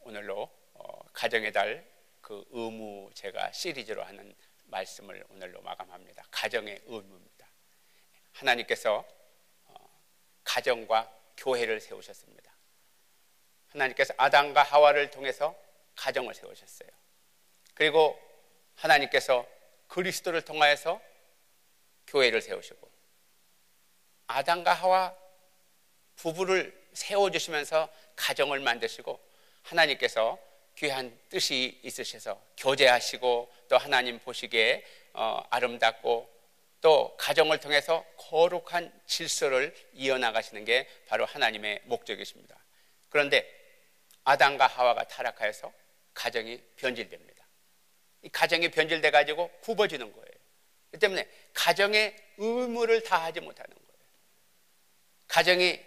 오늘로 가정의 달 그 의무 제가 시리즈로 하는 말씀을 오늘로 마감합니다. 가정의 의무입니다. 하나님께서 가정과 교회를 세우셨습니다. 하나님께서 아담과 하와를 통해서 가정을 세우셨어요. 그리고 하나님께서 그리스도를 통하여서 교회를 세우시고 아담과 하와 부부를 세워주시면서 가정을 만드시고 하나님께서 귀한 뜻이 있으셔서 교제하시고 또 하나님 보시기에 아름답고 또 가정을 통해서 거룩한 질서를 이어나가시는 게 바로 하나님의 목적이십니다. 그런데 아담과 하와가 타락하여서 가정이 변질됩니다. 이 가정이 변질돼 가지고 굽어지는 거예요. 그렇기 때문에 가정의 의무를 다하지 못하는 거예요. 가정이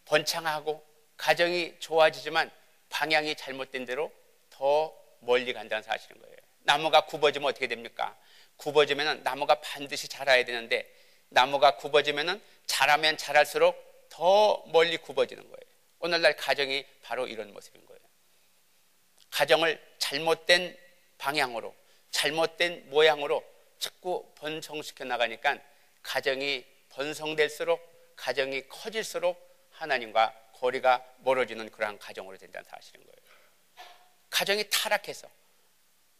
번창하고 가정이 좋아지지만 방향이 잘못된 대로 더 멀리 간다는 사실인 거예요. 나무가 굽어지면 어떻게 됩니까? 굽어지면 나무가 반드시 자라야 되는데 나무가 굽어지면 자라면 자랄수록 더 멀리 굽어지는 거예요. 오늘날 가정이 바로 이런 모습인 거예요. 가정을 잘못된 방향으로 잘못된 모양으로 자꾸 번성시켜 나가니까 가정이 번성될수록 가정이 커질수록 하나님과 거리가 멀어지는 그러한 가정으로 된다는 사실인 거예요. 가정이 타락해서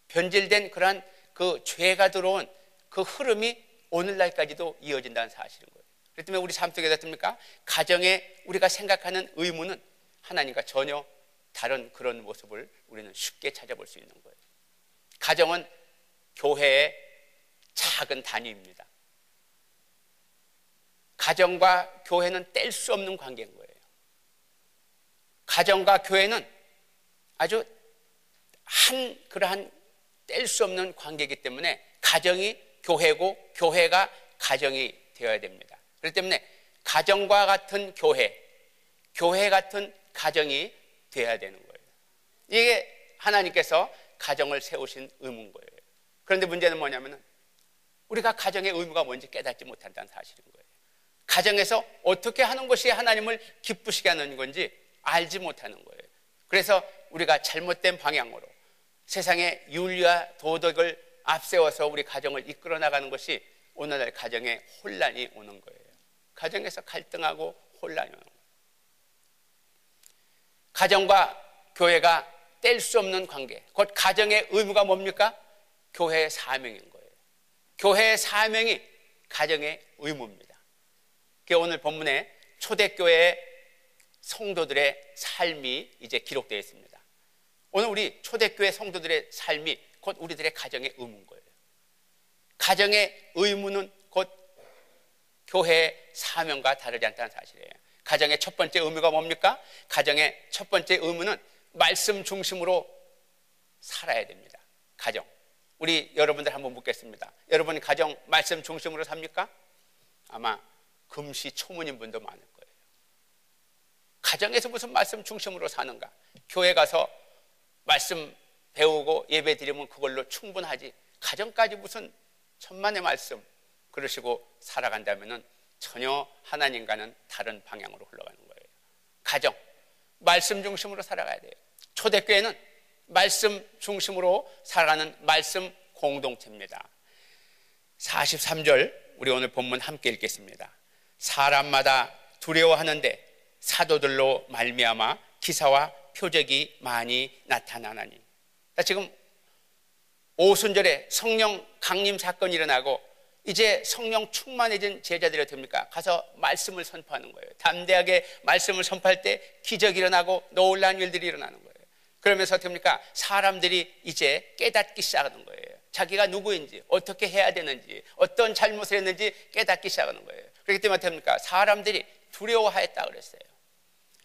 변질된 그러한 그 죄가 들어온 그 흐름이 오늘날까지도 이어진다는 사실인 거예요. 그렇기 때문에 우리 삶 속에 어떻습니까? 가정에 우리가 생각하는 의무는 하나님과 전혀 다른 그런 모습을 우리는 쉽게 찾아볼 수 있는 거예요. 가정은 교회의 작은 단위입니다. 가정과 교회는 뗄 수 없는 관계인 거예요. 가정과 교회는 아주 그러한 뗄 수 없는 관계이기 때문에 가정이 교회고 교회가 가정이 되어야 됩니다. 그렇기 때문에 가정과 같은 교회, 교회 같은 가정이 되어야 되는 거예요. 이게 하나님께서 가정을 세우신 의무인 거예요. 그런데 문제는 뭐냐면은 우리가 가정의 의무가 뭔지 깨닫지 못한다는 사실인 거예요. 가정에서 어떻게 하는 것이 하나님을 기쁘시게 하는 건지 알지 못하는 거예요. 그래서 우리가 잘못된 방향으로 세상의 윤리와 도덕을 앞세워서 우리 가정을 이끌어 나가는 것이 오늘날 가정에 혼란이 오는 거예요. 가정에서 갈등하고 혼란이 오는 거예요. 가정과 교회가 뗄 수 없는 관계, 곧 가정의 의무가 뭡니까? 교회의 사명인 거예요. 교회의 사명이 가정의 의무입니다. 오늘 본문에 초대교회의 성도들의 삶이 이제 기록되어 있습니다. 오늘 우리 초대교회 성도들의 삶이 곧 우리들의 가정의 의무인 거예요. 가정의 의무는 곧 교회의 사명과 다르지 않다는 사실이에요. 가정의 첫 번째 의무가 뭡니까? 가정의 첫 번째 의무는 말씀 중심으로 살아야 됩니다. 가정. 우리 여러분들 한번 묻겠습니다. 여러분 가정 말씀 중심으로 삽니까? 아마 금시초문인 분도 많을 거예요. 가정에서 무슨 말씀 중심으로 사는가? 교회 가서 말씀 배우고 예배 드리면 그걸로 충분하지 가정까지 무슨 천만의 말씀 그러시고 살아간다면 전혀 하나님과는 다른 방향으로 흘러가는 거예요. 가정, 말씀 중심으로 살아가야 돼요. 초대교회는 말씀 중심으로 살아가는 말씀 공동체입니다. 43절 우리 오늘 본문 함께 읽겠습니다. 사람마다 두려워하는데 사도들로 말미암아 기사와 표적이 많이 나타나나니. 지금 오순절에 성령 강림 사건이 일어나고 이제 성령 충만해진 제자들이 어떻습니까? 가서 말씀을 선포하는 거예요. 담대하게 말씀을 선포할 때 기적이 일어나고 놀라운 일들이 일어나는 거예요. 그러면서 어떻습니까? 사람들이 이제 깨닫기 시작하는 거예요. 자기가 누구인지, 어떻게 해야 되는지, 어떤 잘못을 했는지 깨닫기 시작하는 거예요. 그렇기 때문에 어떻습니까? 사람들이 두려워하였다 그랬어요.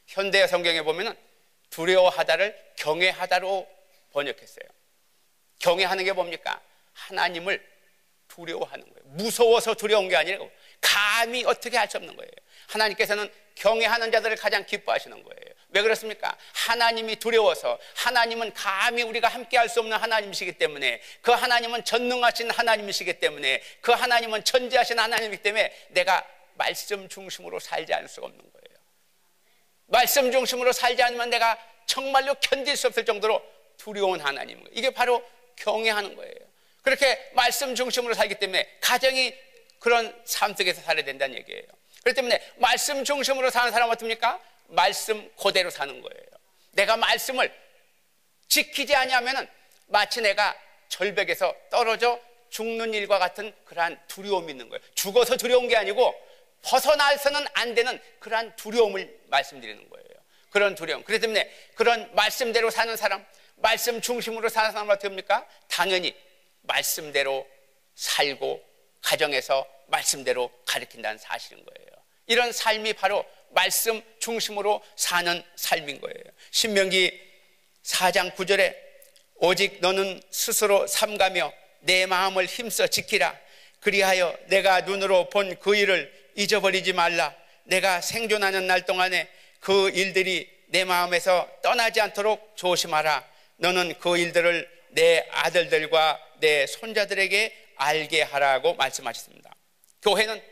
현대 성경에 보면은 두려워하다를 경외하다로 번역했어요. 경외하는 게 뭡니까? 하나님을 두려워하는 거예요. 무서워서 두려운 게 아니라 감히 어떻게 할 수 없는 거예요. 하나님께서는 경외하는 자들을 가장 기뻐하시는 거예요. 왜 그렇습니까? 하나님이 두려워서, 하나님은 감히 우리가 함께 할 수 없는 하나님이시기 때문에, 그 하나님은 전능하신 하나님이시기 때문에, 그 하나님은 전지하신 하나님이기 때문에 내가 말씀 중심으로 살지 않을 수가 없는 거예요. 말씀 중심으로 살지 않으면 내가 정말로 견딜 수 없을 정도로 두려운 하나님, 이게 바로 경외하는 거예요. 그렇게 말씀 중심으로 살기 때문에 가정이 그런 삶 속에서 살아야 된다는 얘기예요. 그렇기 때문에 말씀 중심으로 사는 사람은 어떻습니까? 말씀 그대로 사는 거예요. 내가 말씀을 지키지 아니하면은 마치 내가 절벽에서 떨어져 죽는 일과 같은 그러한 두려움이 있는 거예요. 죽어서 두려운 게 아니고 벗어나서는 안 되는 그러한 두려움을 말씀드리는 거예요. 그런 두려움. 그렇기 때문에 그런 말씀대로 사는 사람, 말씀 중심으로 사는 사람은 어떻게 합니까? 당연히 말씀대로 살고 가정에서 말씀대로 가르친다는 사실인 거예요. 이런 삶이 바로 말씀 중심으로 사는 삶인 거예요. 신명기 4장 9절에 오직 너는 스스로 삼가며 내 마음을 힘써 지키라. 그리하여 내가 눈으로 본 그 일을 잊어버리지 말라. 내가 생존하는 날 동안에 그 일들이 내 마음에서 떠나지 않도록 조심하라. 너는 그 일들을 내 아들들과 내 손자들에게 알게 하라고 말씀하셨습니다. 교회는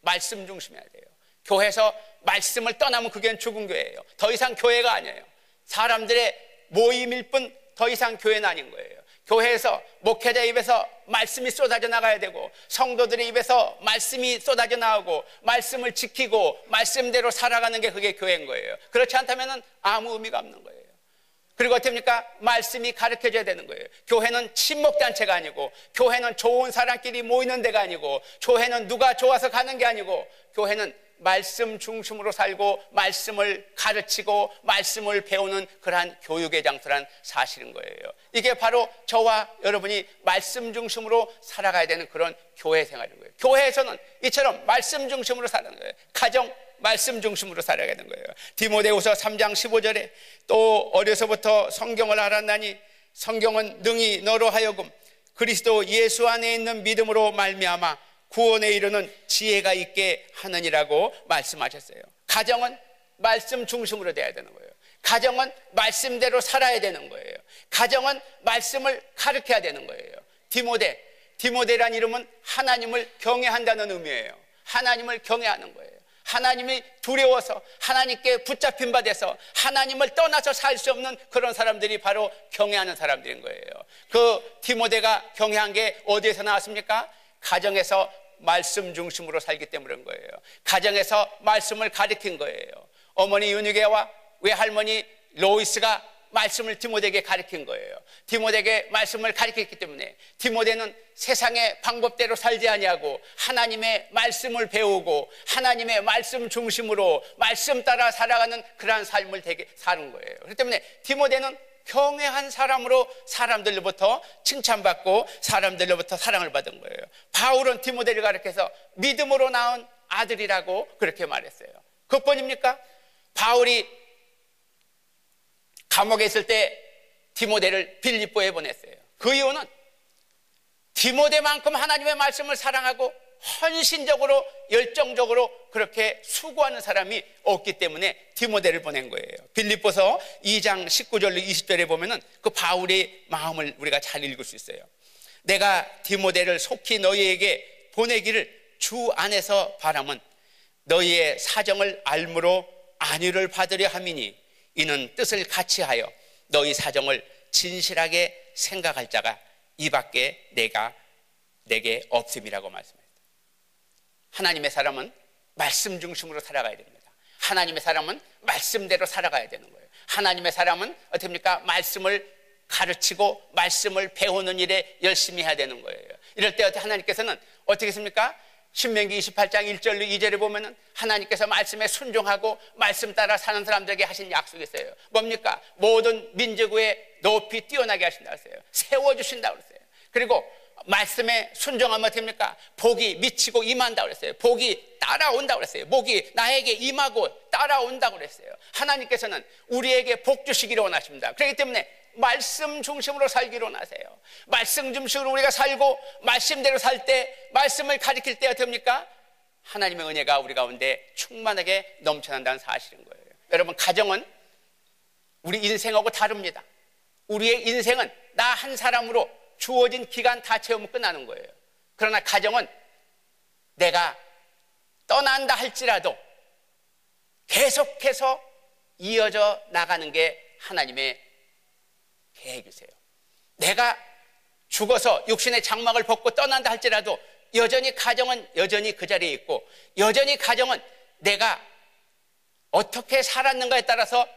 말씀 중심이어야 돼요. 교회에서 말씀을 떠나면 그게 죽은 교회예요. 더 이상 교회가 아니에요. 사람들의 모임일 뿐 더 이상 교회는 아닌 거예요. 교회에서 목회자 입에서 말씀이 쏟아져 나가야 되고 성도들의 입에서 말씀이 쏟아져 나오고 말씀을 지키고 말씀대로 살아가는 게 그게 교회인 거예요. 그렇지 않다면 아무 의미가 없는 거예요. 그리고 어떻습니까? 말씀이 가르쳐져야 되는 거예요. 교회는 친목단체가 아니고 교회는 좋은 사람끼리 모이는 데가 아니고 교회는 누가 좋아서 가는 게 아니고 교회는 말씀 중심으로 살고 말씀을 가르치고 말씀을 배우는 그러한 교육의 장소란 사실인 거예요. 이게 바로 저와 여러분이 말씀 중심으로 살아가야 되는 그런 교회 생활인 거예요. 교회에서는 이처럼 말씀 중심으로 살아가는 거예요. 가정 말씀 중심으로 살아가야 되는 거예요. 디모데후서 3장 15절에 또 어려서부터 성경을 알았나니 성경은 능히 너로 하여금 그리스도 예수 안에 있는 믿음으로 말미암아 구원에 이르는 지혜가 있게 하느니라고 말씀하셨어요. 가정은 말씀 중심으로 돼야 되는 거예요. 가정은 말씀대로 살아야 되는 거예요. 가정은 말씀을 가르쳐야 되는 거예요. 디모데란 이름은 하나님을 경외한다는 의미예요. 하나님을 경외하는 거예요. 하나님이 두려워서 하나님께 붙잡힌 바 돼서 하나님을 떠나서 살 수 없는 그런 사람들이 바로 경외하는 사람들인 거예요. 그 디모데가 경외한 게 어디에서 나왔습니까? 가정에서 말씀 중심으로 살기 때문인 거예요. 가정에서 말씀을 가르친 거예요. 어머니 윤희계와 외할머니 로이스가 말씀을 디모데에게 가르친 거예요. 디모데에게 말씀을 가르쳤기 때문에 디모데는 세상의 방법대로 살지 아니하고 하나님의 말씀을 배우고 하나님의 말씀 중심으로 말씀 따라 살아가는 그러한 삶을 되게 사는 거예요. 그렇기 때문에 디모데는 경외한 사람으로 사람들로부터 칭찬받고 사람들로부터 사랑을 받은 거예요. 바울은 디모데를 가르쳐서 믿음으로 낳은 아들이라고 그렇게 말했어요. 그뿐입니까? 바울이 감옥에 있을 때 디모데를 빌립보에 보냈어요. 그 이유는 디모데만큼 하나님의 말씀을 사랑하고 헌신적으로 열정적으로 그렇게 수고하는 사람이 없기 때문에 디모데를 보낸 거예요. 빌립보서 2장 19절로 20절에 보면은 그 바울의 마음을 우리가 잘 읽을 수 있어요. 내가 디모데를 속히 너희에게 보내기를 주 안에서 바람은 너희의 사정을 알므로 안위를 받으려 함이니 이는 뜻을 같이 하여 너희 사정을 진실하게 생각할 자가 이 밖에 내게 없음이라고 말씀합니다. 하나님의 사람은 말씀 중심으로 살아가야 됩니다. 하나님의 사람은 말씀대로 살아가야 되는 거예요. 하나님의 사람은 어떻습니까? 말씀을 가르치고 말씀을 배우는 일에 열심히 해야 되는 거예요. 이럴 때 하나님께서는 어떻게 했습니까? 신명기 28장 1절로 2절에 보면은 하나님께서 말씀에 순종하고 말씀 따라 사는 사람들에게 하신 약속이 있어요. 뭡니까? 모든 민족 위에 높이 뛰어나게 하신다고 했어요. 세워주신다고 했어요. 그리고 말씀에 순종하면 어떻게 합니까? 복이 미치고 임한다고 그랬어요. 복이 따라온다고 그랬어요. 복이 나에게 임하고 따라온다고 그랬어요. 하나님께서는 우리에게 복 주시기를 원하십니다. 그렇기 때문에 말씀 중심으로 살기를 원하세요. 말씀 중심으로 우리가 살고 말씀대로 살 때, 말씀을 가르칠 때 어떻게 합니까? 하나님의 은혜가 우리 가운데 충만하게 넘쳐난다는 사실인 거예요. 여러분, 가정은 우리 인생하고 다릅니다. 우리의 인생은 나 한 사람으로 주어진 기간 다 채우면 끝나는 거예요. 그러나 가정은 내가 떠난다 할지라도 계속해서 이어져 나가는 게 하나님의 계획이세요. 내가 죽어서 육신의 장막을 벗고 떠난다 할지라도 여전히 가정은 여전히 그 자리에 있고, 여전히 가정은 내가 어떻게 살았는가에 따라서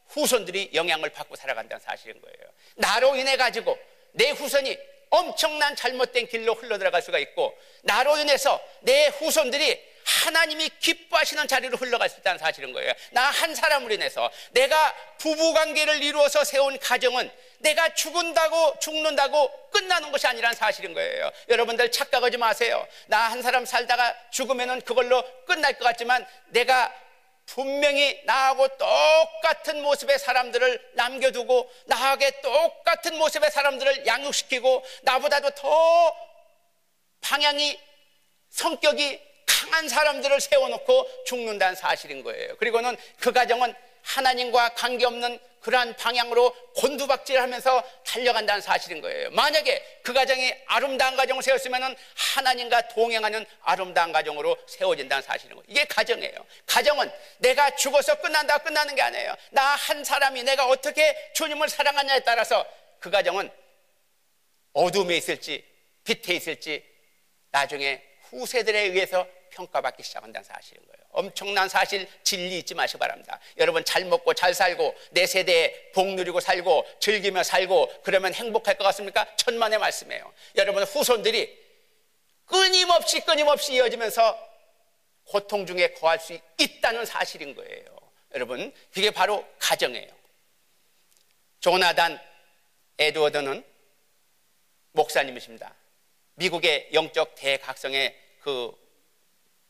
후손들이 영향을 받고 살아간다는 사실인 거예요. 나로 인해 가지고 내 후손이 엄청난 잘못된 길로 흘러들어갈 수가 있고, 나로 인해서 내 후손들이 하나님이 기뻐하시는 자리로 흘러갈 수 있다는 사실인 거예요. 나 한 사람으로 인해서 내가 부부관계를 이루어서 세운 가정은 내가 죽는다고 끝나는 것이 아니라는 사실인 거예요. 여러분들 착각하지 마세요. 나 한 사람 살다가 죽으면은 그걸로 끝날 것 같지만, 내가 분명히 나하고 똑같은 모습의 사람들을 남겨두고, 나하고 똑같은 모습의 사람들을 양육시키고, 나보다도 더 방향이, 성격이 강한 사람들을 세워놓고 죽는다는 사실인 거예요. 그리고는 그 가정은 하나님과 관계없는 그러한 방향으로 곤두박질하면서 달려간다는 사실인 거예요. 만약에 그 가정이 아름다운 가정을 세웠으면 하나님과 동행하는 아름다운 가정으로 세워진다는 사실인 거예요. 이게 가정이에요. 가정은 내가 죽어서 끝나는 게 아니에요. 나 한 사람이 내가 어떻게 주님을 사랑하냐에 따라서 그 가정은 어둠에 있을지 빛에 있을지 나중에 후세들에 의해서 평가받기 시작한다는 사실인 거예요. 엄청난 사실, 진리 잊지 마시기 바랍니다. 여러분, 잘 먹고 잘 살고 내 세대에 복 누리고 살고 즐기며 살고 그러면 행복할 것 같습니까? 천만의 말씀이에요. 여러분, 후손들이 끊임없이 이어지면서 고통 중에 거할 수 있다는 사실인 거예요. 여러분, 그게 바로 가정이에요. 조나단 에드워드는 목사님이십니다. 미국의 영적 대각성의 그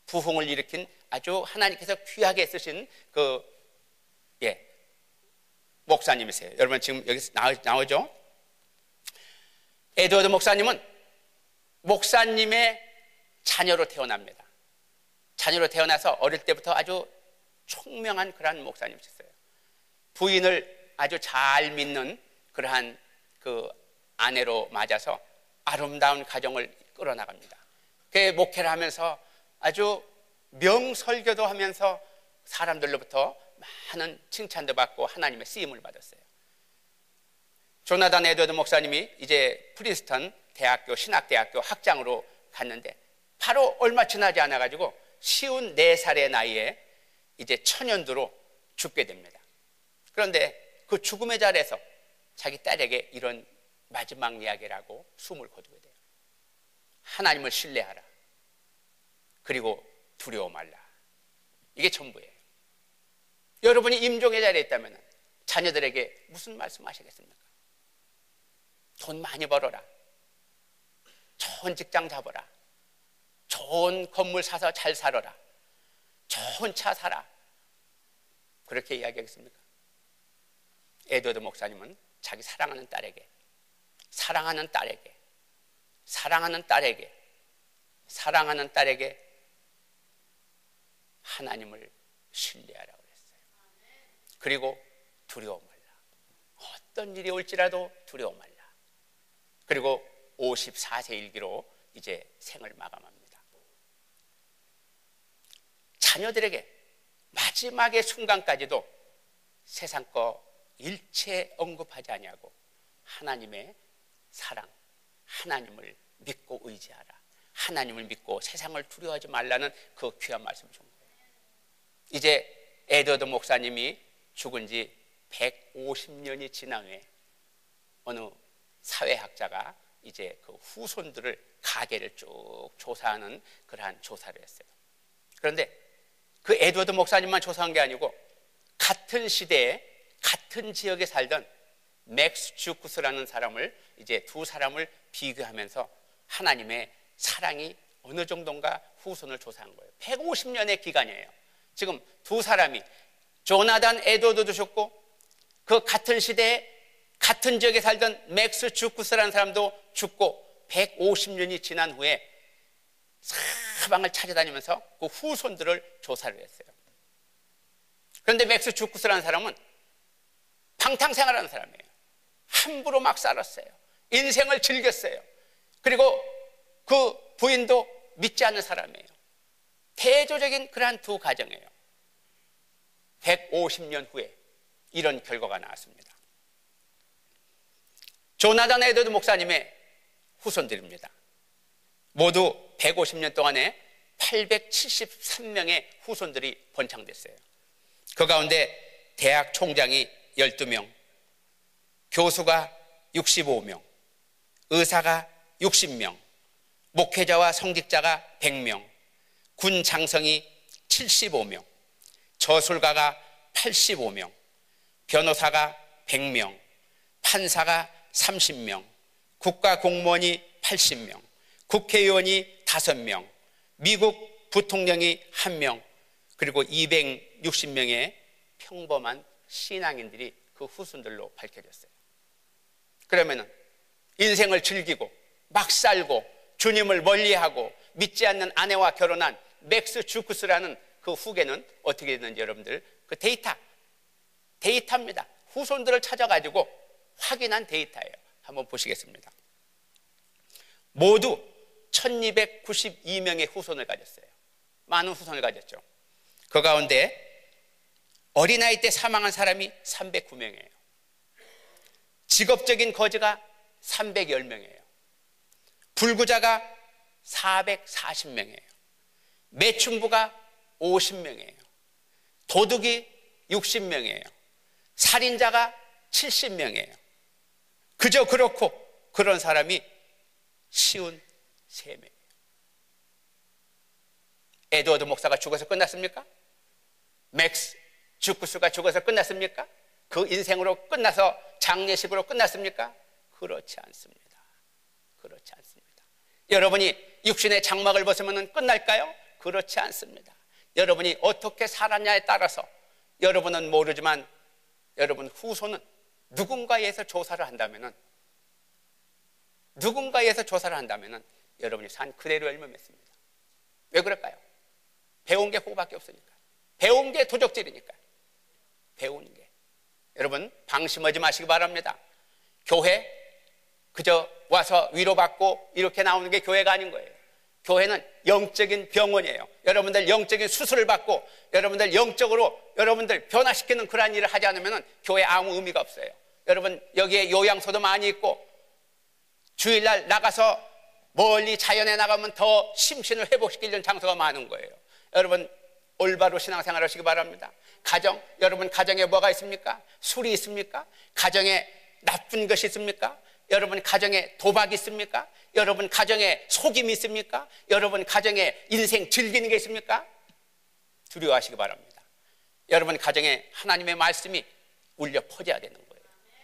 부흥을 일으킨 아주 하나님께서 귀하게 쓰신 목사님이세요. 여러분, 지금 여기서 나오죠? 에드워드 목사님은 목사님의 자녀로 태어납니다. 자녀로 태어나서 어릴 때부터 아주 총명한 그러한 목사님이셨어요. 부인을 아주 잘 믿는 그러한 그 아내로 맞아서 아름다운 가정을 끌어나갑니다. 그 목회를 하면서 아주 명설교도 하면서 사람들로부터 많은 칭찬도 받고 하나님의 쓰임을 받았어요. 조나단 에드워드 목사님이 이제 프린스턴 대학교 신학대학교 학장으로 갔는데 바로 얼마 지나지 않아 가지고 54살의 나이에 이제 천연두로 죽게 됩니다. 그런데 그 죽음의 자리에서 자기 딸에게 이런 마지막 이야기라고 숨을 거두게 돼요. 하나님을 신뢰하라. 그리고 두려워 말라. 이게 전부예요. 여러분이 임종의 자리에 있다면 자녀들에게 무슨 말씀하시겠습니까? 돈 많이 벌어라. 좋은 직장 잡아라. 좋은 건물 사서 잘 살아라. 좋은 차 사라. 그렇게 이야기하겠습니까? 에드워드 목사님은 자기 사랑하는 딸에게 하나님을 신뢰하라고 그랬어요. 그리고 두려워 말라. 어떤 일이 올지라도 두려워 말라. 그리고 54세 일기로 이제 생을 마감합니다. 자녀들에게 마지막의 순간까지도 세상 거 일체 언급하지 아니하고 하나님의 사랑, 하나님을 믿고 의지하라. 하나님을 믿고 세상을 두려워하지 말라는 그 귀한 말씀을 준 거예요. 이제 에드워드 목사님이 죽은 지 150년이 지난 후에 어느 사회학자가 이제 그 후손들을 가계를 쭉 조사하는 그러한 조사를 했어요. 그런데 그 에드워드 목사님만 조사한 게 아니고 같은 시대에 같은 지역에 살던 맥스 주쿠스라는 사람을 이제 두 사람을 비교하면서 하나님의 사랑이 어느 정도인가 후손을 조사한 거예요. 150년의 기간이에요. 지금 두 사람이 조나단 에드워드도 죽고 그 같은 시대에 같은 지역에 살던 맥스 주쿠스라는 사람도 죽고 150년이 지난 후에 사방을 찾아다니면서 그 후손들을 조사를 했어요. 그런데 맥스 주쿠스라는 사람은 방탕생활하는 사람이에요. 함부로 막 살았어요. 인생을 즐겼어요. 그리고 그 부인도 믿지 않는 사람이에요. 대조적인 그러한 두 가정이에요. 150년 후에 이런 결과가 나왔습니다. 조나단 에드워드 목사님의 후손들입니다. 모두 150년 동안에 873명의 후손들이 번창됐어요. 그 가운데 대학 총장이 12명, 교수가 65명, 의사가 60명, 목회자와 성직자가 100명, 군 장성이 75명, 저술가가 85명, 변호사가 100명, 판사가 30명, 국가공무원이 80명, 국회의원이 5명, 미국 부통령이 1명, 그리고 260명의 평범한 신앙인들이 그 후손들로 밝혀졌어요. 그러면은 인생을 즐기고 막 살고 주님을 멀리하고 믿지 않는 아내와 결혼한 맥스 주크스라는 그 후계는 어떻게 됐는지 여러분들 그 데이터입니다. 후손들을 찾아가지고 확인한 데이터예요. 한번 보시겠습니다. 모두 1292명의 후손을 가졌어요. 많은 후손을 가졌죠. 그 가운데 어린아이 때 사망한 사람이 309명이에요. 직업적인 거지가 310명이에요. 불구자가 440명이에요. 매춘부가 50명이에요. 도둑이 60명이에요. 살인자가 70명이에요. 그저 그렇고 그런 사람이 53명이에요. 에드워드 목사가 죽어서 끝났습니까? 맥스 주크스가 죽어서 끝났습니까? 그 인생으로 끝나서 장례식으로 끝났습니까? 그렇지 않습니다. 그렇지 않습니다. 여러분이 육신의 장막을 벗으면 끝날까요? 그렇지 않습니다. 여러분이 어떻게 살았냐에 따라서 여러분은 모르지만 여러분 후손은 누군가에서 조사를 한다면은 여러분이 산 그대로 열매 맺습니다. 왜 그럴까요? 배운 게 그거밖에 없으니까. 배운 게 도적질이니까. 배우는 게. 여러분 방심하지 마시기 바랍니다. 교회 그저 와서 위로받고 이렇게 나오는 게 교회가 아닌 거예요. 교회는 영적인 병원이에요. 여러분들 영적인 수술을 받고 여러분들 영적으로 여러분들 변화시키는 그러한 일을 하지 않으면 교회 아무 의미가 없어요. 여러분 여기에 요양소도 많이 있고 주일날 나가서 멀리 자연에 나가면 더 심신을 회복시키는 장소가 많은 거예요. 여러분 올바로 신앙생활 하시기 바랍니다. 가정, 여러분 가정에 뭐가 있습니까? 술이 있습니까? 가정에 나쁜 것이 있습니까? 여러분 가정에 도박이 있습니까? 여러분 가정에 속임이 있습니까? 여러분 가정에 인생 즐기는 게 있습니까? 두려워하시기 바랍니다. 여러분 가정에 하나님의 말씀이 울려 퍼져야 되는 거예요.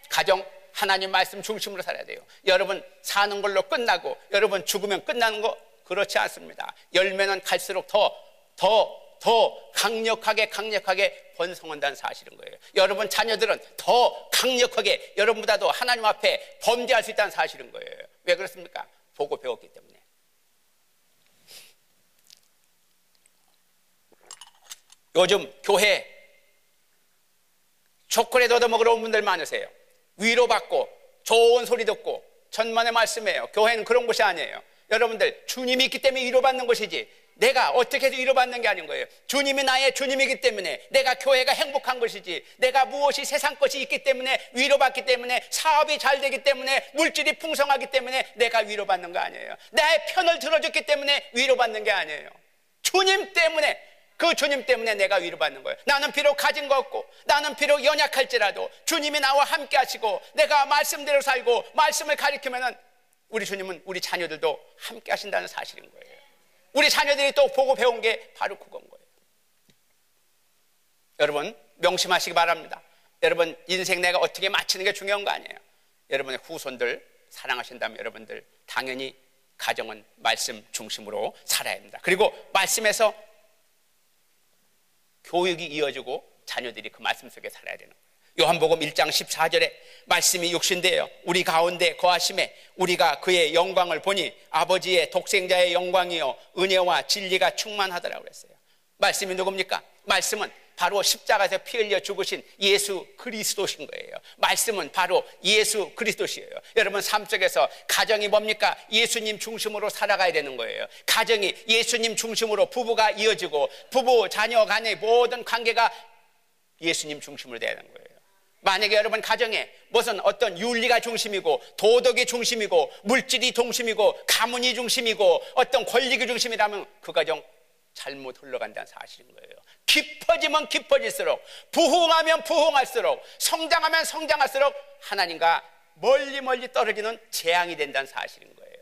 가정 하나님 말씀 중심으로 살아야 돼요. 여러분 사는 걸로 끝나고 여러분 죽으면 끝나는 거 그렇지 않습니다. 열매는 갈수록 더 강력하게 번성한다는 사실인 거예요. 여러분 자녀들은 더 강력하게 여러분보다도 하나님 앞에 범죄할 수 있다는 사실인 거예요. 왜 그렇습니까? 보고 배웠기 때문에. 요즘 교회 초콜릿 얻어먹으러 온 분들 많으세요. 위로받고 좋은 소리 듣고 천만의 말씀이에요. 교회는 그런 곳이 아니에요. 여러분들 주님이 있기 때문에 위로받는 것이지 내가 어떻게 해서 위로받는 게 아닌 거예요. 주님이 나의 주님이기 때문에 내가 교회가 행복한 것이지 내가 무엇이 세상 것이 있기 때문에 위로받기 때문에 사업이 잘 되기 때문에 물질이 풍성하기 때문에 내가 위로받는 거 아니에요. 나의 편을 들어줬기 때문에 위로받는 게 아니에요. 주님 때문에 그 주님 때문에 내가 위로받는 거예요. 나는 비록 가진 거 없고 나는 비록 연약할지라도 주님이 나와 함께 하시고 내가 말씀대로 살고 말씀을 가리키면은 우리 주님은 우리 자녀들도 함께 하신다는 사실인 거예요. 우리 자녀들이 또 보고 배운 게 바로 그건 거예요. 여러분 명심하시기 바랍니다. 여러분 인생 내가 어떻게 마치는 게 중요한 거 아니에요. 여러분의 후손들 사랑하신다면 여러분들 당연히 가정은 말씀 중심으로 살아야 합니다. 그리고 말씀에서 교육이 이어지고 자녀들이 그 말씀 속에 살아야 되는 거예요. 요한복음 1장 14절에 말씀이 육신되어 우리 가운데 거하심에 우리가 그의 영광을 보니 아버지의 독생자의 영광이요 은혜와 진리가 충만하더라고 그랬어요. 말씀이 누굽니까? 말씀은 바로 십자가에서 피 흘려 죽으신 예수 그리스도신 거예요. 말씀은 바로 예수 그리스도시에요. 여러분 삶 속에서 가정이 뭡니까? 예수님 중심으로 살아가야 되는 거예요. 가정이 예수님 중심으로 부부가 이어지고 부부 자녀 간의 모든 관계가 예수님 중심으로 돼야 되는 거예요. 만약에 여러분 가정에 무슨 어떤 윤리가 중심이고 도덕이 중심이고 물질이 중심이고 가문이 중심이고 어떤 권력이 중심이라면 그 가정 잘못 흘러간다는 사실인 거예요. 깊어지면 깊어질수록, 부흥하면 부흥할수록, 성장하면 성장할수록 하나님과 멀리 멀리 떨어지는 재앙이 된다는 사실인 거예요.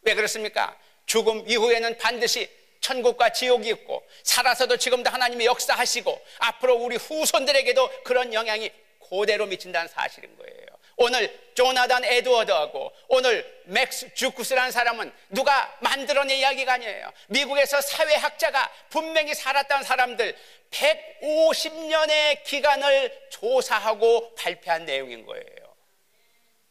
왜 그렇습니까? 죽음 이후에는 반드시 천국과 지옥이 있고, 살아서도 지금도 하나님이 역사하시고 앞으로 우리 후손들에게도 그런 영향이 그대로 미친다는 사실인 거예요. 오늘 조나단 에드워드하고 오늘 맥스 주쿠스라는 사람은 누가 만들어낸 이야기가 아니에요. 미국에서 사회학자가 분명히 살았던 사람들 150년의 기간을 조사하고 발표한 내용인 거예요.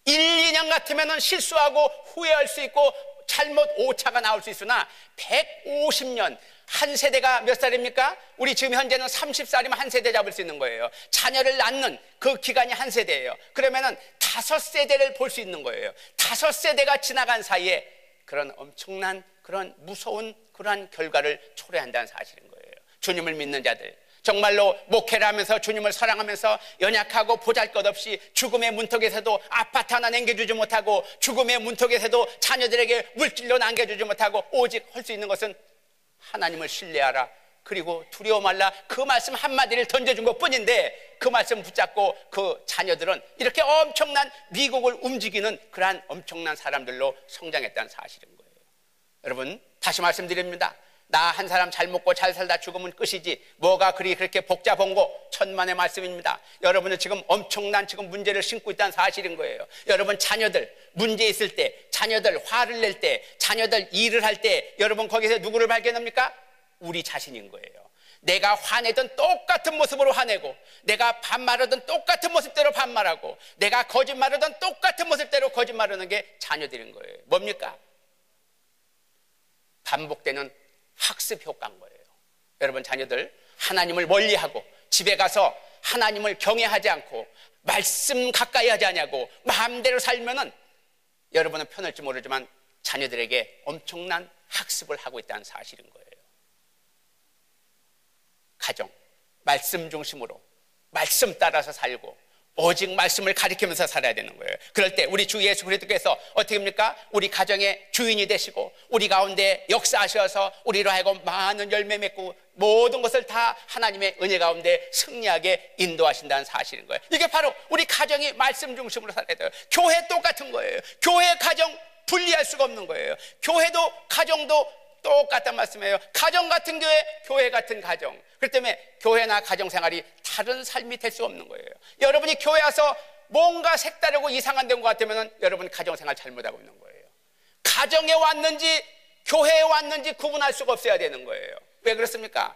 1, 2년 같으면 실수하고 후회할 수 있고 잘못 오차가 나올 수 있으나 150년, 한 세대가 몇 살입니까? 우리 지금 현재는 30살이면 한 세대 잡을 수 있는 거예요. 자녀를 낳는 그 기간이 한 세대예요. 그러면은 5세대를 볼 수 있는 거예요. 5세대가 지나간 사이에 그런 엄청난, 그런 무서운 그러한 결과를 초래한다는 사실인 거예요. 주님을 믿는 자들, 정말로 목회를 하면서 주님을 사랑하면서 연약하고 보잘것없이 죽음의 문턱에서도 아파트 하나 남겨주지 못하고 죽음의 문턱에서도 자녀들에게 물질로 남겨주지 못하고 오직 할 수 있는 것은 하나님을 신뢰하라, 그리고 두려워 말라, 그 말씀 한마디를 던져준 것 뿐인데 그 말씀 붙잡고 그 자녀들은 이렇게 엄청난 미국을 움직이는 그러한 엄청난 사람들로 성장했다는 사실인 거예요. 여러분, 다시 말씀드립니다. 나 한 사람 잘 먹고 잘 살다 죽으면 끝이지 뭐가 그렇게 복잡한 거, 천만의 말씀입니다. 여러분은 지금 엄청난 지금 문제를 심고 있다는 사실인 거예요. 여러분 자녀들 문제 있을 때, 자녀들 화를 낼 때, 자녀들 일을 할 때 여러분 거기서 누구를 발견합니까? 우리 자신인 거예요. 내가 화내던 똑같은 모습으로 화내고, 내가 반말하던 똑같은 모습대로 반말하고, 내가 거짓말하던 똑같은 모습대로 거짓말하는 게 자녀들인 거예요. 뭡니까? 반복되는 학습 효과인 거예요. 여러분 자녀들 하나님을 멀리하고 집에 가서 하나님을 경외하지 않고 말씀 가까이 하지 않냐고 마음대로 살면은 여러분은 편할지 모르지만 자녀들에게 엄청난 학습을 하고 있다는 사실인 거예요. 가정, 말씀 중심으로 말씀 따라서 살고 오직 말씀을 가리키면서 살아야 되는 거예요. 그럴 때 우리 주 예수 그리스도께서 어떻게 합니까? 우리 가정의 주인이 되시고 우리 가운데 역사하셔서 우리로 하여금 많은 열매 맺고 모든 것을 다 하나님의 은혜 가운데 승리하게 인도하신다는 사실인 거예요. 이게 바로 우리 가정이 말씀 중심으로 살아야 돼요. 교회 똑같은 거예요. 교회 가정 분리할 수가 없는 거예요. 교회도 가정도 똑같단 말씀이에요. 가정 같은 교회, 교회 같은 가정. 그렇기 때문에 교회나 가정 생활이 다른 삶이 될 수 없는 거예요. 여러분이 교회 와서 뭔가 색다르고 이상한 된 것 같으면 여러분 가정 생활 잘못하고 있는 거예요. 가정에 왔는지 교회에 왔는지 구분할 수가 없어야 되는 거예요. 왜 그렇습니까?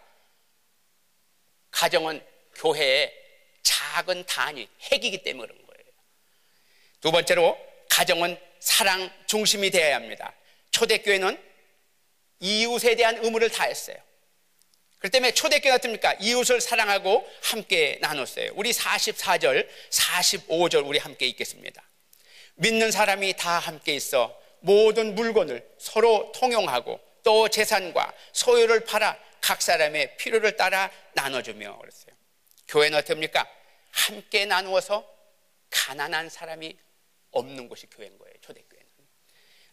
가정은 교회의 작은 단위, 핵이기 때문에 그런 거예요. 두 번째로 가정은 사랑 중심이 되어야 합니다. 초대교회는 이웃에 대한 의무를 다했어요. 그렇기 때문에 초대교회가 어떻습니까? 이웃을 사랑하고 함께 나눴어요. 우리 44절, 45절 우리 함께 읽겠습니다. 믿는 사람이 다 함께 있어 모든 물건을 서로 통용하고 또 재산과 소유를 팔아 각 사람의 필요를 따라 나눠주며 그랬어요. 교회는 어떻습니까? 함께 나누어서 가난한 사람이 없는 곳이 교회인 거예요. 초대교회는.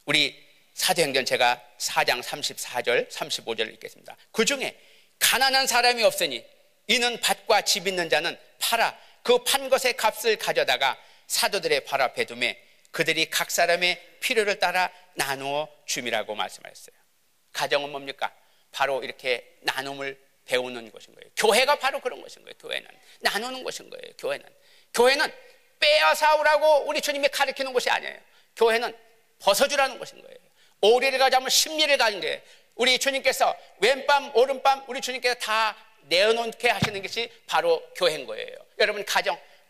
우리 사도행전 제가 4장 34절 35절을 읽겠습니다. 그 중에 가난한 사람이 없으니 이는 밭과 집 있는 자는 팔아 그 판 것의 값을 가져다가 사도들의 발 앞에 두매 그들이 각 사람의 필요를 따라 나누어 줌이라고 말씀하셨어요. 가정은 뭡니까? 바로 이렇게 나눔을 배우는 것인 거예요. 교회가 바로 그런 것인 거예요. 교회는 나누는 것인 거예요. 교회는 빼앗아오라고 우리 주님이 가르치는 것이 아니에요. 교회는 벗어주라는 것인 거예요. 오리를 가자면 십리를 가진 게 우리 주님께서 왼밤 오른밤 우리 주님께서 다 내어놓게 하시는 것이 바로 교회인 거예요. 여러분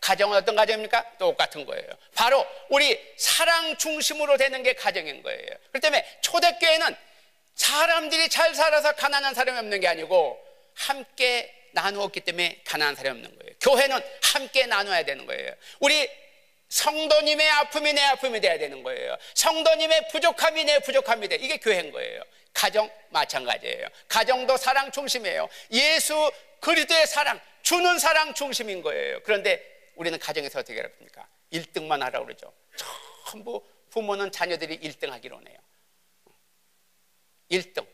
가정은 어떤 가정입니까? 똑같은 거예요. 바로 우리 사랑 중심으로 되는 게 가정인 거예요. 그렇기 때문에 초대교회는 사람들이 잘 살아서 가난한 사람이 없는 게 아니고 함께 나누었기 때문에 가난한 사람이 없는 거예요. 교회는 함께 나눠야 되는 거예요. 우리 성도님의 아픔이 내 아픔이 돼야 되는 거예요. 성도님의 부족함이 내 부족함이 돼. 이게 교회인 거예요. 가정 마찬가지예요. 가정도 사랑 중심이에요. 예수 그리스도의 사랑, 주는 사랑 중심인 거예요. 그런데 우리는 가정에서 어떻게 합니까? 1등만 하라고 그러죠. 전부 부모는 자녀들이 1등 하기로 해요. 1등.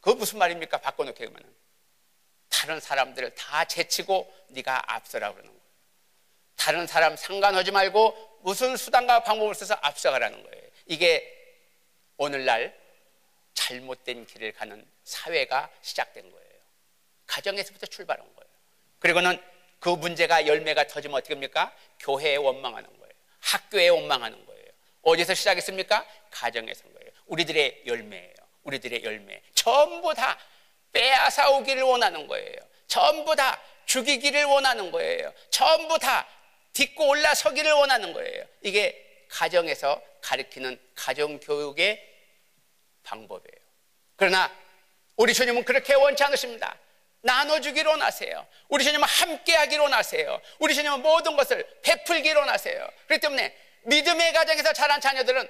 그거 무슨 말입니까? 바꿔놓게 하면 다른 사람들을 다 제치고 네가 앞서라고 그러는 거예요. 다른 사람 상관하지 말고 무슨 수단과 방법을 써서 앞서가라는 거예요. 이게 오늘날 잘못된 길을 가는 사회가 시작된 거예요. 가정에서부터 출발한 거예요. 그리고는 그 문제가 열매가 터지면 어떻게 합니까? 교회에 원망하는 거예요. 학교에 원망하는 거예요. 어디서 시작했습니까? 가정에서인 거예요. 우리들의 열매예요. 우리들의 열매. 전부 다 빼앗아 오기를 원하는 거예요. 전부 다 죽이기를 원하는 거예요. 전부 다 딛고 올라서기를 원하는 거예요. 이게 가정에서 가르치는 가정교육의 방법이에요. 그러나 우리 주님은 그렇게 원치 않으십니다. 나눠주기로 원하세요. 우리 주님은 함께하기로 원하세요. 우리 주님은 모든 것을 베풀기로 원하세요. 그렇기 때문에 믿음의 가정에서 자란 자녀들은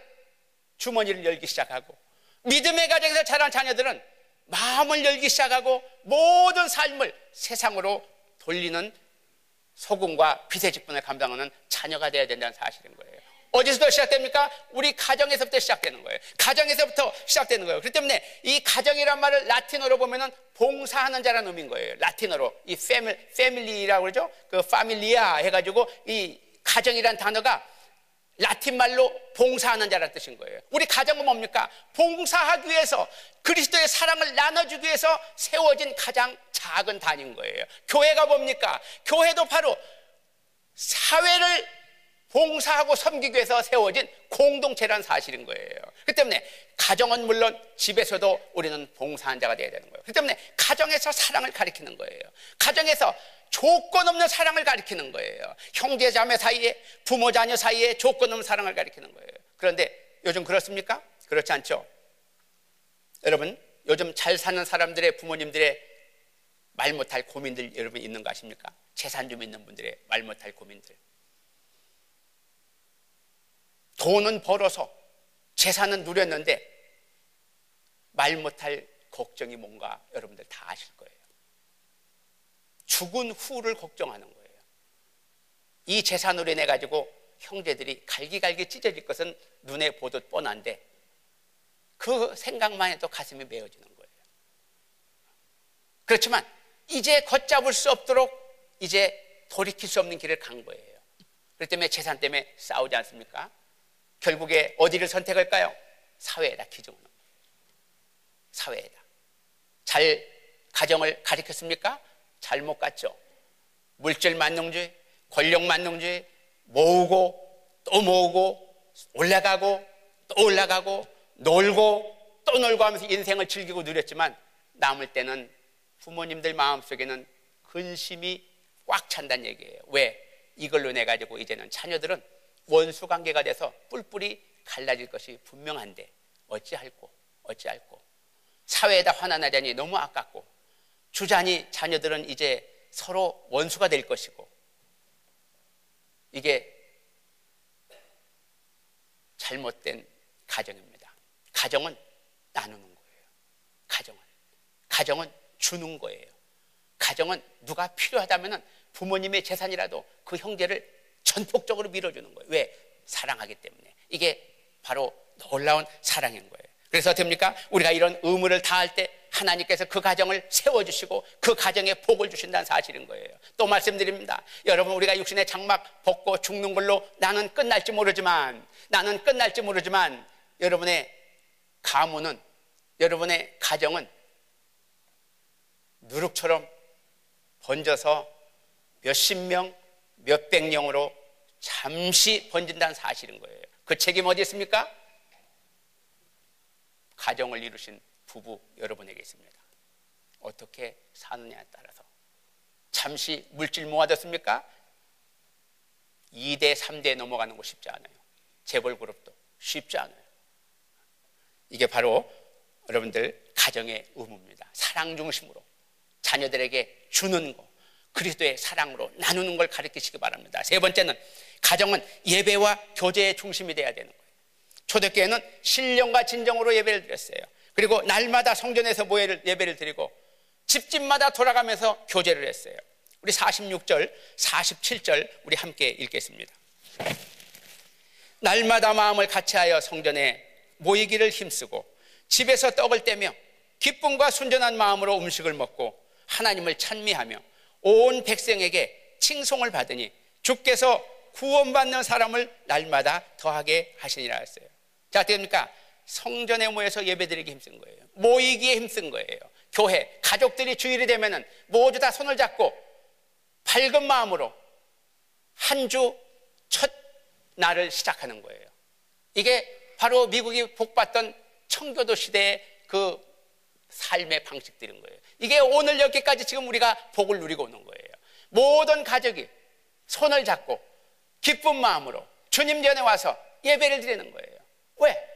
주머니를 열기 시작하고, 믿음의 가정에서 자란 자녀들은 마음을 열기 시작하고 모든 삶을 세상으로 돌리는 소금과 빛의 직분을 감당하는 자녀가 되어야 된다는 사실인 거예요. 어디서부터 시작됩니까? 우리 가정에서부터 시작되는 거예요. 가정에서부터 시작되는 거예요. 그렇기 때문에 이 가정이란 말을 라틴어로 보면은 봉사하는 자라는 의미인 거예요. 라틴어로 이 패밀리라고 그러죠. 그 파밀리아 해가지고 이 가정이란 단어가 라틴 말로 봉사하는 자라는 뜻인 거예요. 우리 가정은 뭡니까? 봉사하기 위해서, 그리스도의 사랑을 나눠주기 위해서 세워진 가장 작은 단위인 거예요. 교회가 뭡니까? 교회도 바로 사회를 봉사하고 섬기기 위해서 세워진 공동체라는 사실인 거예요. 그렇기 때문에 가정은 물론 집에서도 우리는 봉사한 자가 되어야 되는 거예요. 그렇기 때문에 가정에서 사랑을 가리키는 거예요. 가정에서 조건 없는 사랑을 가리키는 거예요. 형제 자매 사이에, 부모 자녀 사이에 조건 없는 사랑을 가리키는 거예요. 그런데 요즘 그렇습니까? 그렇지 않죠. 여러분, 요즘 잘 사는 사람들의 부모님들의 말 못할 고민들 여러분 있는 거 아십니까? 재산 좀 있는 분들의 말 못할 고민들. 돈은 벌어서 재산은 누렸는데 말 못할 걱정이 뭔가 여러분들 다 아실 거예요. 죽은 후를 걱정하는 거예요. 이 재산으로 인해 가지고 형제들이 갈기갈기 찢어질 것은 눈에 보듯 뻔한데 그 생각만 해도 가슴이 메어지는 거예요. 그렇지만 이제 걷잡을 수 없도록 이제 돌이킬 수 없는 길을 간 거예요. 그렇기 때문에 재산 때문에 싸우지 않습니까? 결국에 어디를 선택할까요? 사회에다 기증하는 거예요. 사회에다. 잘 가정을 가리켰습니까? 잘못 갔죠. 물질 만능주의, 권력 만능주의, 모으고 또 모으고 올라가고 또 올라가고 놀고 또 놀고 하면서 인생을 즐기고 누렸지만 남을 때는 부모님들 마음속에는 근심이 꽉 찬다는 얘기예요. 왜? 이걸로 내 가지고 이제는 자녀들은 원수 관계가 돼서 뿔뿔이 갈라질 것이 분명한데 어찌할꼬 사회에다 화나나자니 너무 아깝고 주자니 자녀들은 이제 서로 원수가 될 것이고 이게 잘못된 가정입니다. 가정은 나누는 거예요. 가정은 주는 거예요. 가정은 누가 필요하다면 부모님의 재산이라도 그 형제를 전폭적으로 밀어주는 거예요. 왜? 사랑하기 때문에. 이게 바로 놀라운 사랑인 거예요. 그래서 됩니까? 우리가 이런 의무를 다할 때 하나님께서 그 가정을 세워주시고 그 가정에 복을 주신다는 사실인 거예요. 또 말씀드립니다. 여러분, 우리가 육신의 장막 벗고 죽는 걸로 나는 끝날지 모르지만 여러분의 가문은, 여러분의 가정은 누룩처럼 번져서 몇십 명, 몇백 명으로 잠시 번진다는 사실인 거예요. 그 책임 어디 있습니까? 가정을 이루신 부부 여러분에게 있습니다. 어떻게 사느냐에 따라서. 잠시 물질 모아졌습니까? 2대, 3대에 넘어가는 거 쉽지 않아요. 재벌 그룹도 쉽지 않아요. 이게 바로 여러분들 가정의 의무입니다. 사랑 중심으로 자녀들에게 주는 거, 그리스도의 사랑으로 나누는 걸 가르치시기 바랍니다. 세 번째는 가정은 예배와 교제의 중심이 되어야 되는 거예요. 초대교회는 신령과 진정으로 예배를 드렸어요. 그리고 날마다 성전에서 예배를 드리고 집집마다 돌아가면서 교제를 했어요. 우리 46절, 47절 우리 함께 읽겠습니다. 날마다 마음을 같이하여 성전에 모이기를 힘쓰고 집에서 떡을 떼며 기쁨과 순전한 마음으로 음식을 먹고 하나님을 찬미하며 온 백성에게 칭송을 받으니 주께서 구원받는 사람을 날마다 더하게 하시니라 했어요. 자, 어떻게 됩니까? 성전에 모여서 예배드리기 힘쓴 거예요. 모이기에 힘쓴 거예요. 교회, 가족들이 주일이 되면은 모두 다 손을 잡고 밝은 마음으로 한 주 첫 날을 시작하는 거예요. 이게 바로 미국이 복받던 청교도 시대의 그 삶의 방식들인 거예요. 이게 오늘 여기까지 지금 우리가 복을 누리고 오는 거예요. 모든 가족이 손을 잡고 기쁜 마음으로 주님 전에 와서 예배를 드리는 거예요. 왜?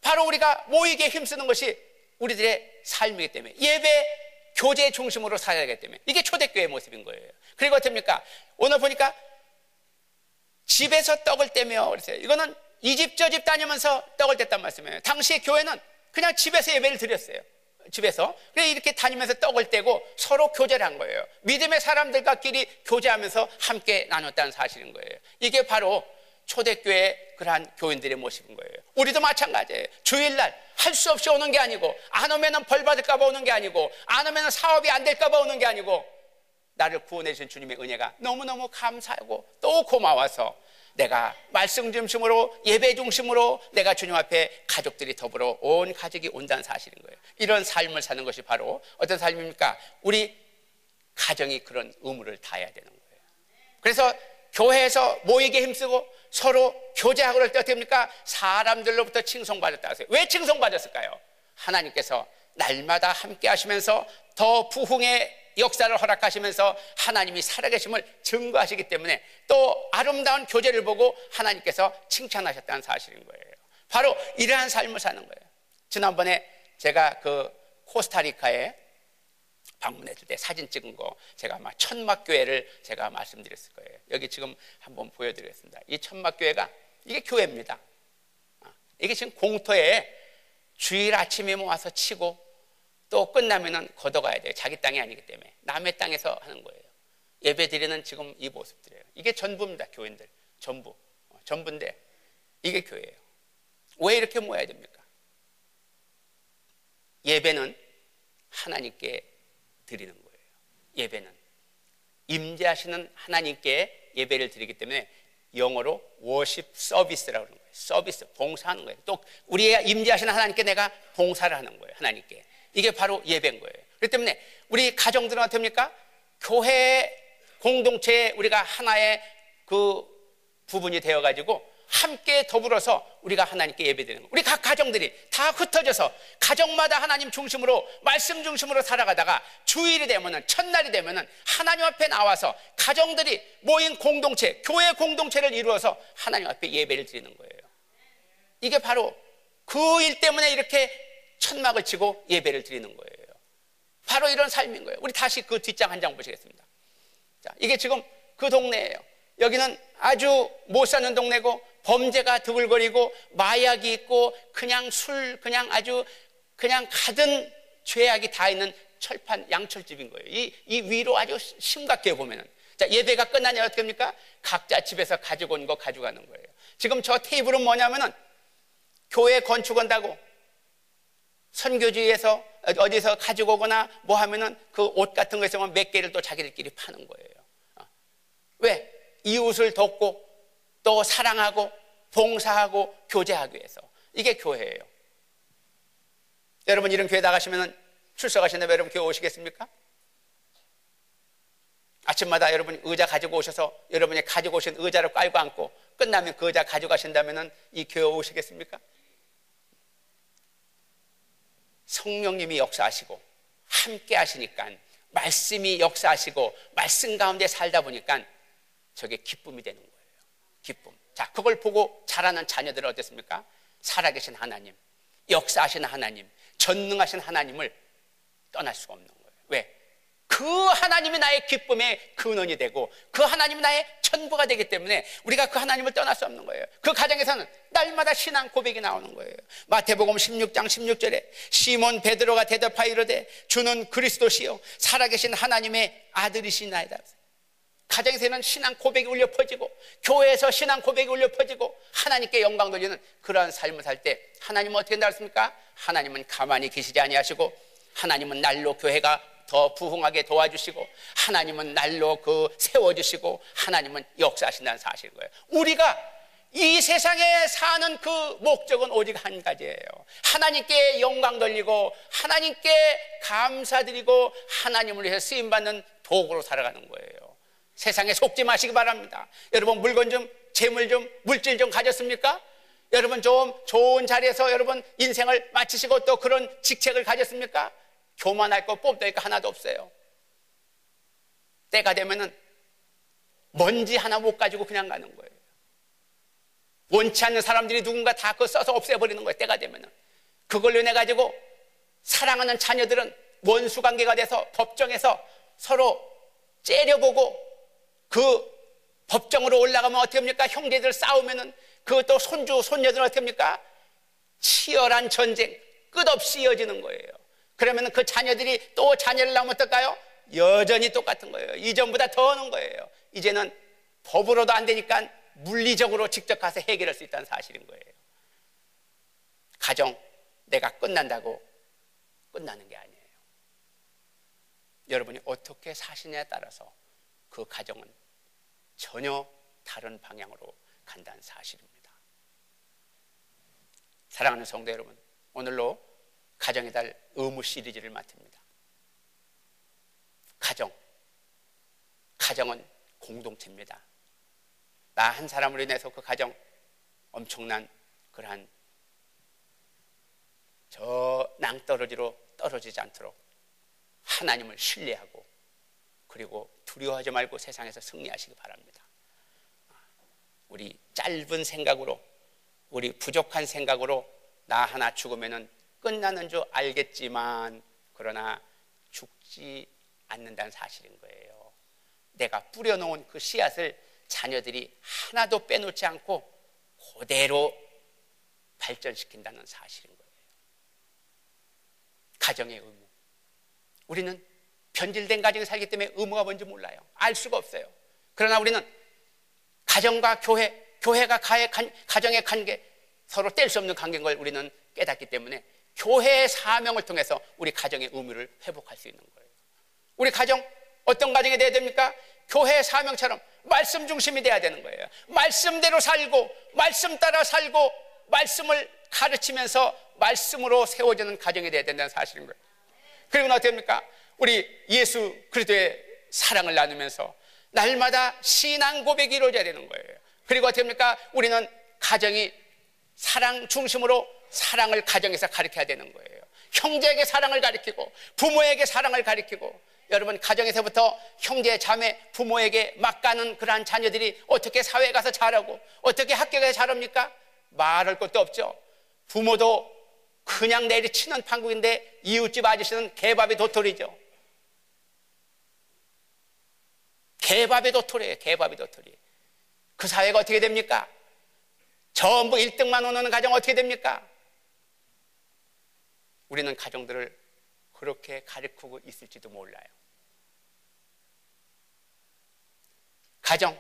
바로 우리가 모이기에 힘쓰는 것이 우리들의 삶이기 때문에, 예배 교제 중심으로 살아야 하기 때문에. 이게 초대교회의 모습인 거예요. 그리고 어떻습니까? 오늘 보니까 집에서 떡을 떼며 그랬어요. 이거는 이 집 저 집 다니면서 떡을 뗐단 말씀이에요. 당시에 교회는 그냥 집에서 예배를 드렸어요. 집에서. 그래서 이렇게 다니면서 떡을 떼고 서로 교제를 한 거예요. 믿음의 사람들과끼리 교제하면서 함께 나눴다는 사실인 거예요. 이게 바로 초대교회의 그러한 교인들의 모습인 거예요. 우리도 마찬가지예요. 주일날 할 수 없이 오는 게 아니고, 안 오면 벌 받을까 봐 오는 게 아니고, 안 오면 사업이 안 될까 봐 오는 게 아니고, 나를 구원해 주신 주님의 은혜가 너무너무 감사하고 또 고마워서 내가 말씀 중심으로, 예배 중심으로 내가 주님 앞에 가족들이 더불어 온 가족이 온다는 사실인 거예요. 이런 삶을 사는 것이 바로 어떤 삶입니까? 우리 가정이 그런 의무를 다해야 되는 거예요. 그래서 교회에서 모이게 힘쓰고 서로 교제하고 그럴 때 어떻게 됩니까? 사람들로부터 칭송받았다 하세요. 왜 칭송받았을까요? 하나님께서 날마다 함께 하시면서 더 부흥의 역사를 허락하시면서 하나님이 살아계심을 증거하시기 때문에 또 아름다운 교제를 보고 하나님께서 칭찬하셨다는 사실인 거예요. 바로 이러한 삶을 사는 거예요. 지난번에 제가 그 코스타리카에 방문했을 때 사진 찍은 거 제가 아마 천막교회를 제가 말씀드렸을 거예요. 여기 지금 한번 보여드리겠습니다. 이 천막교회가 이게 교회입니다. 이게 지금 공터에 주일 아침에 모아서 치고 또 끝나면은 걷어가야 돼요. 자기 땅이 아니기 때문에 남의 땅에서 하는 거예요. 예배 드리는 지금 이 모습들이에요. 이게 전부입니다. 교인들 전부인데 이게 교회예요. 왜 이렇게 모여야 됩니까? 예배는 하나님께 드리는 거예요. 예배는 임재하시는 하나님께 예배를 드리기 때문에 영어로 워십 서비스라고 하는 거예요. 서비스, 봉사하는 거예요. 또 우리의 임재하시는 하나님께 내가 봉사를 하는 거예요. 하나님께. 이게 바로 예배인 거예요. 그렇기 때문에 우리 가정들은 어떻습니까? 교회 공동체에 우리가 하나의 그 부분이 되어가지고 함께 더불어서 우리가 하나님께 예배드리는 거예요. 우리 각 가정들이 다 흩어져서 가정마다 하나님 중심으로 말씀 중심으로 살아가다가 주일이 되면은, 첫날이 되면은 하나님 앞에 나와서 가정들이 모인 공동체, 교회 공동체를 이루어서 하나님 앞에 예배를 드리는 거예요. 이게 바로 그 일 때문에 이렇게 천막을 치고 예배를 드리는 거예요. 바로 이런 삶인 거예요. 우리 다시 그 뒷장 한 장 보시겠습니다. 자, 이게 지금 그 동네예요. 여기는 아주 못 사는 동네고 범죄가 드글거리고 마약이 있고 그냥 술, 그냥 아주 그냥 가든 죄악이 다 있는 철판 양철집인 거예요. 이 위로 아주 심각해 보면은. 자, 예배가 끝나냐 어떻게 합니까? 각자 집에서 가지고 온 거 가져가는 거예요. 지금 저 테이블은 뭐냐면은 교회 건축한다고 선교지에서 어디서 가지고 오거나 뭐 하면은 그 옷 같은 거 있으면 몇 개를 또 자기들끼리 파는 거예요. 왜? 이웃을 돕고 또 사랑하고 봉사하고 교제하기 위해서. 이게 교회예요. 여러분 이런 교회 나가시면 출석하신다면 여러분 교회 오시겠습니까? 아침마다 여러분 의자 가지고 오셔서 여러분이 가지고 오신 의자를 깔고 앉고 끝나면 그 의자 가져가신다면 이 교회 오시겠습니까? 성령님이 역사하시고 함께 하시니까, 말씀이 역사하시고 말씀 가운데 살다 보니까 저게 기쁨이 되는 거예요. 기쁨. 자, 그걸 보고 자라는 자녀들은 어땠습니까? 살아계신 하나님, 역사하신 하나님, 전능하신 하나님을 떠날 수가 없는 거예요. 왜? 그 하나님이 나의 기쁨의 근원이 되고 그 하나님이 나의 전부가 되기 때문에 우리가 그 하나님을 떠날 수 없는 거예요. 그 가정에서는 날마다 신앙 고백이 나오는 거예요. 마태복음 16장 16절에 시몬 베드로가 대답하여 이르되 주는 그리스도시요 살아계신 하나님의 아들이시나이다. 가정에서는 신앙 고백이 울려 퍼지고 교회에서 신앙 고백이 울려 퍼지고 하나님께 영광 돌리는 그러한 삶을 살 때 하나님은 어떻게 나습니까? 하나님은 가만히 계시지 아니하시고 하나님은 날로 교회가 더 부흥하게 도와주시고 하나님은 날로 세워주시고 하나님은 역사하신다는 사실인 거예요. 우리가 이 세상에 사는 그 목적은 오직 한 가지예요. 하나님께 영광 돌리고 하나님께 감사드리고 하나님을 위해서 쓰임받는 도구로 살아가는 거예요. 세상에 속지 마시기 바랍니다. 여러분 물건 좀, 재물 좀, 물질 좀 가졌습니까? 여러분 좀 좋은 자리에서 여러분 인생을 마치시고 또 그런 직책을 가졌습니까? 교만할 거 뽑을 거 하나도 없어요. 때가 되면은 먼지 하나 못 가지고 그냥 가는 거예요. 원치 않는 사람들이 누군가 다 그거 써서 없애버리는 거예요. 때가 되면은. 그걸로 인해 가지고 사랑하는 자녀들은 원수 관계가 돼서 법정에서 서로 째려보고 그 법정으로 올라가면 어떻게 합니까? 형제들 싸우면은 그것도 손주, 손녀들은 어떻게 합니까? 치열한 전쟁 끝없이 이어지는 거예요. 그러면 그 자녀들이 또 자녀를 낳으면 어떨까요? 여전히 똑같은 거예요. 이전보다 더 하는 거예요. 이제는 법으로도 안 되니까 물리적으로 직접 가서 해결할 수 있다는 사실인 거예요. 가정, 내가 끝난다고 끝나는 게 아니에요. 여러분이 어떻게 사시냐에 따라서 그 가정은 전혀 다른 방향으로 간다는 사실입니다. 사랑하는 성도 여러분, 오늘로 가정의 달 의무 시리즈를 맡습니다. 가정은 공동체입니다. 나 한 사람으로 인해서 그 가정 엄청난 그러한 저 낭떠러지로 떨어지지 않도록 하나님을 신뢰하고 그리고 두려워하지 말고 세상에서 승리하시기 바랍니다. 우리 짧은 생각으로, 우리 부족한 생각으로 나 하나 죽으면 끝나는 줄 알겠지만 그러나 죽지 않는다는 사실인 거예요. 내가 뿌려놓은 그 씨앗을 자녀들이 하나도 빼놓지 않고 그대로 발전시킨다는 사실인 거예요. 가정의 의무. 우리는 변질된 가정에 살기 때문에 의무가 뭔지 몰라요. 알 수가 없어요. 그러나 우리는 가정과 교회가 가정의 관계, 서로 뗄 수 없는 관계인 걸 우리는 깨닫기 때문에 교회의 사명을 통해서 우리 가정의 의무를 회복할 수 있는 거예요. 우리 가정, 어떤 가정이 돼야 됩니까? 교회의 사명처럼 말씀 중심이 돼야 되는 거예요. 말씀대로 살고 말씀 따라 살고 말씀을 가르치면서 말씀으로 세워지는 가정이 돼야 된다는 사실인 거예요. 그리고 어떻게 됩니까? 우리 예수 그리스도의 사랑을 나누면서 날마다 신앙 고백이 이루어져야 되는 거예요. 그리고 어떻게 됩니까? 우리는 가정이 사랑 중심으로 사랑을 가정에서 가르쳐야 되는 거예요. 형제에게 사랑을 가르치고 부모에게 사랑을 가르치고, 여러분 가정에서부터 형제, 자매, 부모에게 막 가는 그러한 자녀들이 어떻게 사회에 가서 잘하고 어떻게 학교에 가서 잘합니까? 말할 것도 없죠. 부모도 그냥 내리치는 판국인데 이웃집 아저씨는 개밥의 도토리죠. 개밥의 도토리예요. 개밥의 도토리. 그 사회가 어떻게 됩니까? 전부 1등만 오는 가정 어떻게 됩니까? 우리는 가정들을 그렇게 가르치고 있을지도 몰라요. 가정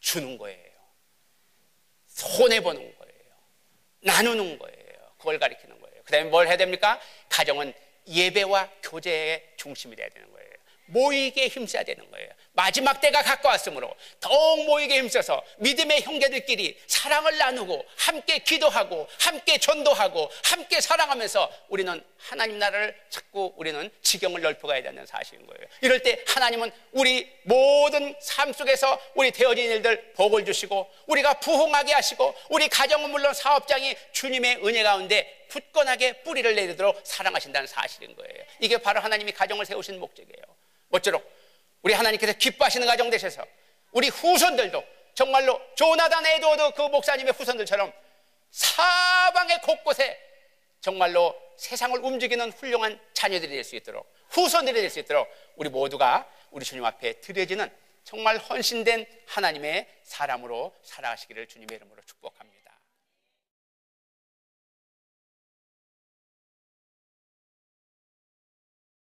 주는 거예요. 손해보는 거예요. 나누는 거예요. 그걸 가르치는 거예요. 그 다음에 뭘 해야 됩니까? 가정은 예배와 교제의 중심이 돼야 되는 거예요. 모이게 힘써야 되는 거예요. 마지막 때가 가까웠으므로 더욱 모이게 힘써서 믿음의 형제들끼리 사랑을 나누고 함께 기도하고 함께 전도하고 함께 사랑하면서 우리는 하나님 나라를 자꾸 우리는 지경을 넓혀가야 되는 사실인 거예요. 이럴 때 하나님은 우리 모든 삶 속에서 우리 되어진 일들 복을 주시고 우리가 부흥하게 하시고 우리 가정은 물론 사업장이 주님의 은혜 가운데 굳건하게 뿌리를 내리도록 사랑하신다는 사실인 거예요. 이게 바로 하나님이 가정을 세우신 목적이에요. 모쪼록 우리 하나님께서 기뻐하시는 가정 되셔서 우리 후손들도 정말로 조나단 에드워드 그 목사님의 후손들처럼 사방의 곳곳에 정말로 세상을 움직이는 훌륭한 자녀들이 될 수 있도록, 후손들이 될 수 있도록 우리 모두가 우리 주님 앞에 드려지는 정말 헌신된 하나님의 사람으로 살아가시기를 주님의 이름으로 축복합니다.